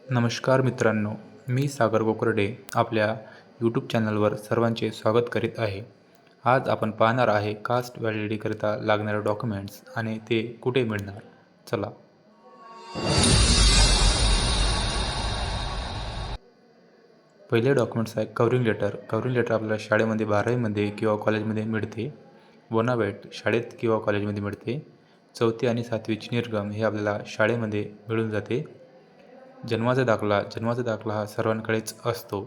नमस्कार मित्रांनो, मी सागर गोकर्डे आपल्या यूट्यूब चॅनलवर सर्वांचे स्वागत करीत आहे. आज आपण पाहणार आहे कास्ट व्हॅलिडिटीकरिता लागणारे डॉक्युमेंट्स आणि ते कुठे मिळणार. चला. पहिले डॉक्युमेंट्स आहे कव्हरिंग लेटर. कव्हरिंग लेटर आपल्याला शाळेमध्ये 12वीमध्ये किंवा कॉलेजमध्ये मिळते. बोनाफाईड शाळेत किंवा कॉलेजमध्ये मिळते. 4थी आणि 7वीची निर्गम हे आपल्याला शाळेमध्ये मिळून जाते. जन्माचा दाखला हा सर्वांकडेच असतो.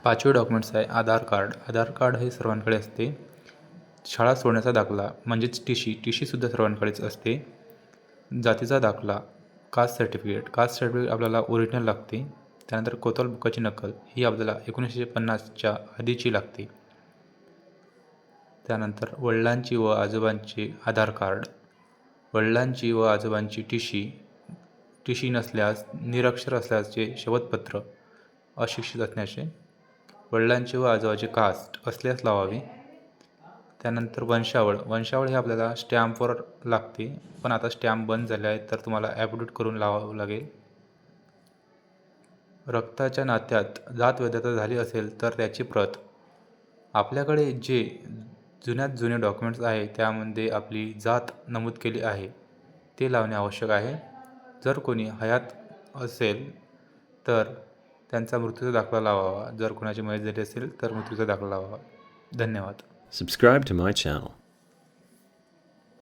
5वे डॉक्युमेंट्स आहे आधार कार्ड. आधार कार्ड हे सर्वांकडे असते. शाळा सोडण्याचा दाखला म्हणजेच टी सीसुद्धा सर्वांकडेच असते. जातीचा दाखला, कास्ट सर्टिफिकेट आपल्याला ओरिजिनल लागते. त्यानंतर कोतवाल बुकाची नकल ही आपल्याला 1950च्या आधीची लागते. त्यानंतर वडिलांची व आजोबांचे आधार कार्ड, वडिलांची व आजोबांची टी सी नसल्यास निरक्षर असल्याचे शपथपत्र, अशिक्षित असण्याचे, वडिलांचे व आजोबाचे कास्ट असल्यास लावावे. त्यानंतर वंशावळ हे आपल्याला स्टॅम्पवर लागते, पण आता स्टॅम्प बंद झाले आहे तर तुम्हाला ॲपडेट करून लावावं लागेल. रक्ताच्या नात्यात जात वैधता झाली असेल तर त्याची प्रत. आपल्याकडे जे जुन्यात जुने डॉक्युमेंट्स आहे त्यामध्ये आपली जात नमूद केली आहे ते लावणे आवश्यक आहे. जर कोणी हयात असेल तर त्यांचा मृत्यूचा दाखला लावावा. जर कोणाची मयत झाली असेल तर मृत्यूचा दाखला लावावा. धन्यवाद. Subscribe to my channel.